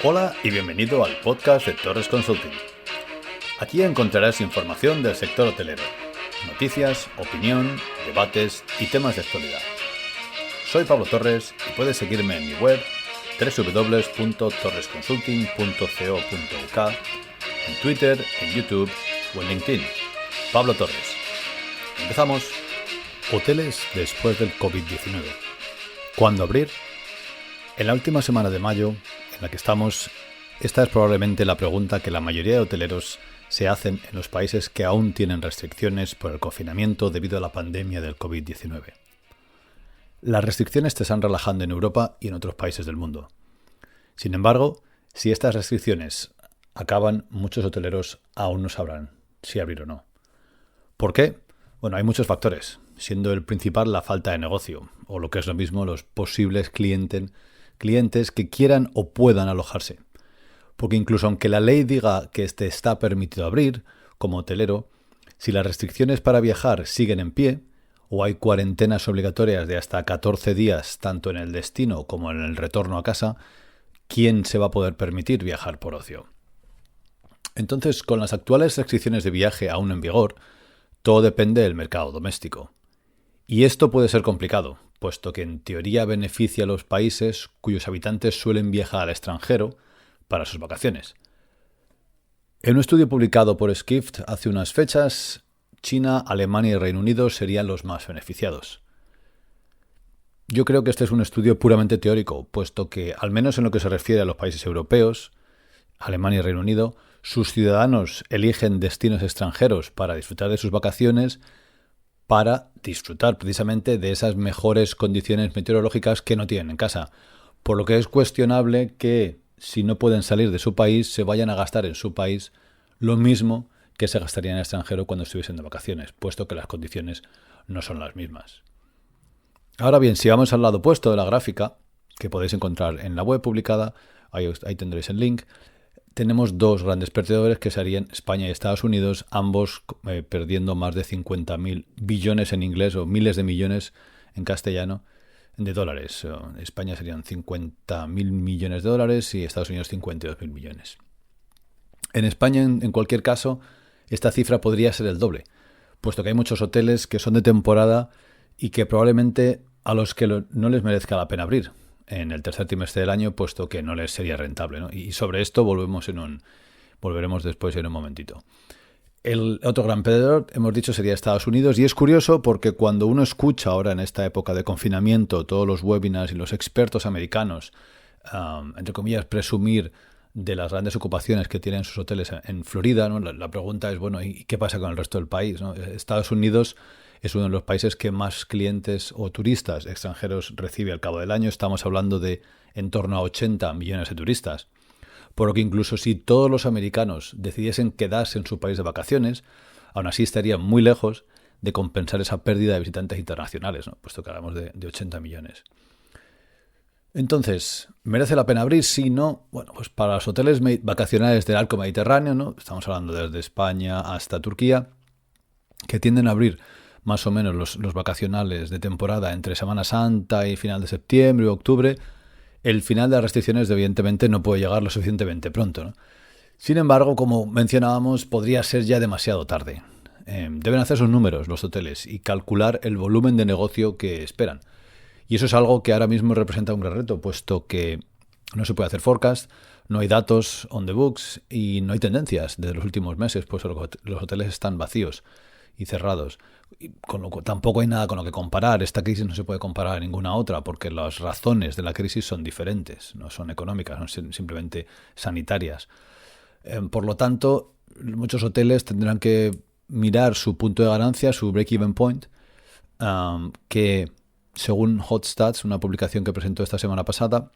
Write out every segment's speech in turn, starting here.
Hola y bienvenido al podcast de Torres Consulting. Aquí encontrarás información del sector hotelero, noticias, opinión, debates y temas de actualidad. Soy Pablo Torres y puedes seguirme en mi web www.torresconsulting.co.uk, en Twitter, en YouTube o en LinkedIn. Pablo Torres. Empezamos. Hoteles después del COVID-19. ¿Cuándo abrir? En la última semana de mayo, en la que estamos, esta es probablemente la pregunta que la mayoría de hoteleros se hacen en los países que aún tienen restricciones por el confinamiento debido a la pandemia del COVID-19. Las restricciones se están relajando en Europa y en otros países del mundo. Sin embargo, si estas restricciones acaban, muchos hoteleros aún no sabrán si abrir o no. ¿Por qué? Bueno, hay muchos factores, siendo el principal la falta de negocio, o lo que es lo mismo, los posibles clientes que quieran o puedan alojarse. Porque incluso aunque la ley diga que está permitido abrir, como hotelero, si las restricciones para viajar siguen en pie, o hay cuarentenas obligatorias de hasta 14 días tanto en el destino como en el retorno a casa, ¿quién se va a poder permitir viajar por ocio? Entonces, con las actuales restricciones de viaje aún en vigor, todo depende del mercado doméstico. Y esto puede ser complicado, puesto que en teoría beneficia a los países cuyos habitantes suelen viajar al extranjero para sus vacaciones. En un estudio publicado por Skift hace unas fechas, China, Alemania y Reino Unido serían los más beneficiados. Yo creo que este es un estudio puramente teórico, puesto que, al menos en lo que se refiere a los países europeos, Alemania y Reino Unido, sus ciudadanos eligen destinos extranjeros para disfrutar de sus vacaciones, para disfrutar precisamente de esas mejores condiciones meteorológicas que no tienen en casa. Por lo que es cuestionable que, si no pueden salir de su país, se vayan a gastar en su país lo mismo que se gastaría en el extranjero cuando estuviesen de vacaciones, puesto que las condiciones no son las mismas. Ahora bien, si vamos al lado opuesto de la gráfica, que podéis encontrar en la web publicada, ahí tendréis el link, tenemos dos grandes perdedores que serían España y Estados Unidos, ambos perdiendo más de 50.000 billones en inglés o miles de millones en castellano de dólares. España serían 50.000 millones de dólares y Estados Unidos 52.000 millones. En España, en cualquier caso, esta cifra podría ser el doble, puesto que hay muchos hoteles que son de temporada y que probablemente a los que no les merezca la pena abrir en el tercer trimestre del año, puesto que no les sería rentable, ¿no? Y sobre esto volveremos después en un momentito. El otro gran perdedor, hemos dicho, sería Estados Unidos, y es curioso porque cuando uno escucha ahora en esta época de confinamiento todos los webinars y los expertos americanos, entre comillas, presumir de las grandes ocupaciones que tienen sus hoteles en Florida, ¿no? La pregunta es, bueno, ¿y qué pasa con el resto del país, ¿no? Estados Unidos es uno de los países que más clientes o turistas extranjeros recibe al cabo del año. Estamos hablando de en torno a 80 millones de turistas. Por lo que incluso si todos los americanos decidiesen quedarse en su país de vacaciones, aún así estarían muy lejos de compensar esa pérdida de visitantes internacionales, ¿no? Puesto que hablamos de 80 millones. Entonces, ¿merece la pena abrir? Sí, no. Bueno, pues para los hoteles vacacionales del arco mediterráneo, ¿no? Estamos hablando desde España hasta Turquía, que tienden a abrir más o menos los vacacionales de temporada entre Semana Santa y final de septiembre o octubre, el final de las restricciones evidentemente no puede llegar lo suficientemente pronto, ¿no? Sin embargo, como mencionábamos, podría ser ya demasiado tarde. Deben hacer sus números los hoteles y calcular el volumen de negocio que esperan. Y eso es algo que ahora mismo representa un gran reto, puesto que no se puede hacer forecast, no hay datos on the books y no hay tendencias de los últimos meses, pues los hoteles están vacíos y cerrados. Y tampoco hay nada con lo que comparar. Esta crisis no se puede comparar a ninguna otra porque las razones de la crisis son diferentes, no son económicas, son simplemente sanitarias. Por lo tanto, muchos hoteles tendrán que mirar su punto de ganancia, su break-even point, que según Hotstats, una publicación que presentó esta semana pasada,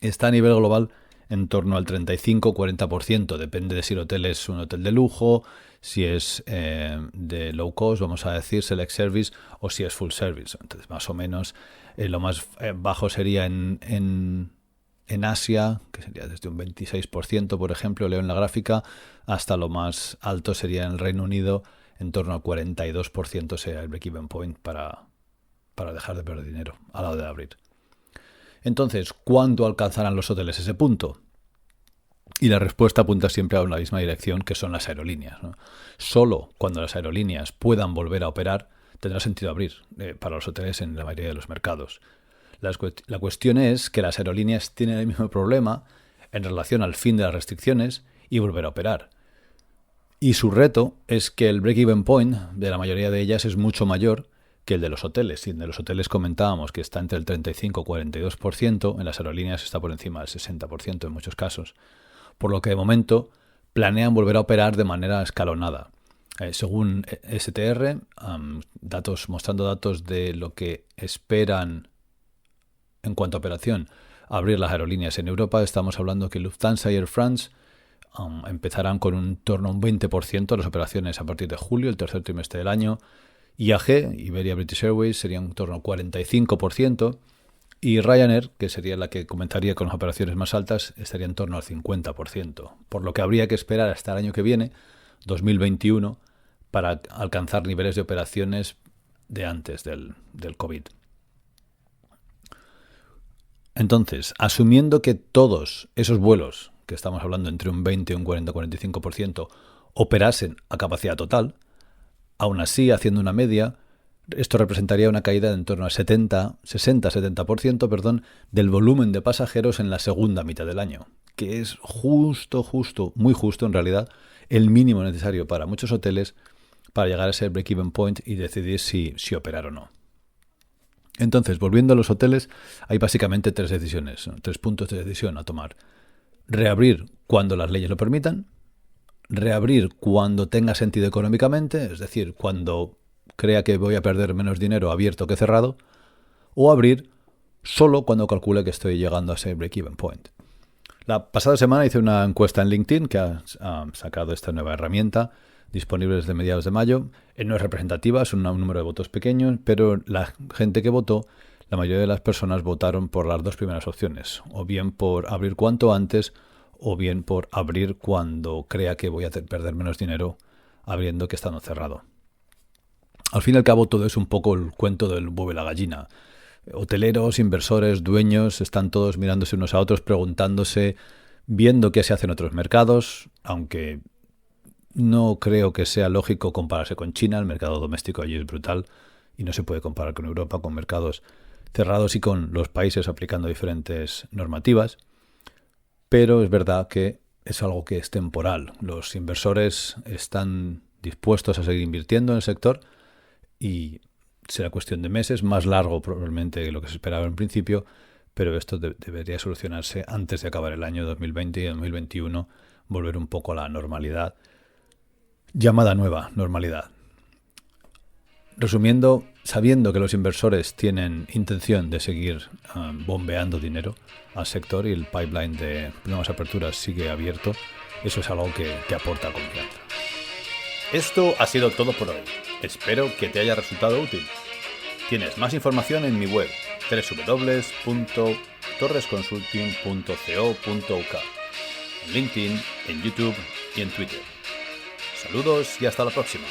está a nivel global en torno al 35-40%. Depende de si el hotel es un hotel de lujo, si es de low cost, vamos a decir, select service, o si es full service. Entonces, más o menos, lo más bajo sería en Asia, que sería desde un 26%, por ejemplo, leo en la gráfica, hasta lo más alto sería en el Reino Unido, en torno al 42% sea el break-even point para dejar de perder dinero a la hora de abrir. Entonces, ¿cuándo alcanzarán los hoteles ese punto? Y la respuesta apunta siempre a la misma dirección, que son las aerolíneas, ¿no? Solo cuando las aerolíneas puedan volver a operar tendrá sentido abrir para los hoteles en la mayoría de los mercados. La cuestión es que las aerolíneas tienen el mismo problema en relación al fin de las restricciones y volver a operar. Y su reto es que el break-even point de la mayoría de ellas es mucho mayor que el de los hoteles. Y el de los hoteles comentábamos que está entre el 35 y 42%, en las aerolíneas está por encima del 60% en muchos casos. Por lo que de momento planean volver a operar de manera escalonada. Según STR, mostrando datos de lo que esperan en cuanto a operación abrir las aerolíneas en Europa, estamos hablando que Lufthansa y Air France empezarán con un torno a un 20% de las operaciones a partir de julio, el tercer trimestre del año. IAG, Iberia British Airways, sería un torno a 45%. Y Ryanair, que sería la que comenzaría con las operaciones más altas, estaría en torno al 50%. Por lo que habría que esperar hasta el año que viene, 2021, para alcanzar niveles de operaciones de antes del COVID. Entonces, asumiendo que todos esos vuelos, que estamos hablando entre un 20, un 40, 45%, operasen a capacidad total, aún así, haciendo una media, esto representaría una caída de en torno a 60-70% del volumen de pasajeros en la segunda mitad del año, que es muy justo en realidad, el mínimo necesario para muchos hoteles para llegar a ese break-even point y decidir si operar o no. Entonces, volviendo a los hoteles, hay básicamente tres puntos de decisión a tomar. Reabrir cuando las leyes lo permitan, reabrir cuando tenga sentido económicamente, es decir, cuando crea que voy a perder menos dinero abierto que cerrado, o abrir solo cuando calcule que estoy llegando a ese break-even point. La pasada semana hice una encuesta en LinkedIn que ha sacado esta nueva herramienta, disponible desde mediados de mayo. No es representativa, es un número de votos pequeño, pero la gente que votó, la mayoría de las personas votaron por las dos primeras opciones, o bien por abrir cuanto antes, o bien por abrir cuando crea que voy a perder menos dinero abriendo que estando cerrado. Al fin y al cabo, todo es un poco el cuento del huevo y la gallina. Hoteleros, inversores, dueños, están todos mirándose unos a otros, preguntándose, viendo qué se hace en otros mercados, aunque no creo que sea lógico compararse con China. El mercado doméstico allí es brutal y no se puede comparar con Europa, con mercados cerrados y con los países aplicando diferentes normativas. Pero es verdad que es algo que es temporal. Los inversores están dispuestos a seguir invirtiendo en el sector y será cuestión de meses, más largo probablemente de lo que se esperaba en principio, pero esto debería solucionarse antes de acabar el año 2020 y 2021, volver un poco a la normalidad, llamada nueva normalidad. Resumiendo, sabiendo que los inversores tienen intención de seguir bombeando dinero al sector y el pipeline de nuevas aperturas sigue abierto, eso es algo que aporta confianza. Esto ha sido todo por hoy. Espero que te haya resultado útil. Tienes más información en mi web www.torresconsulting.co.uk, en LinkedIn, en YouTube y en Twitter. Saludos y hasta la próxima.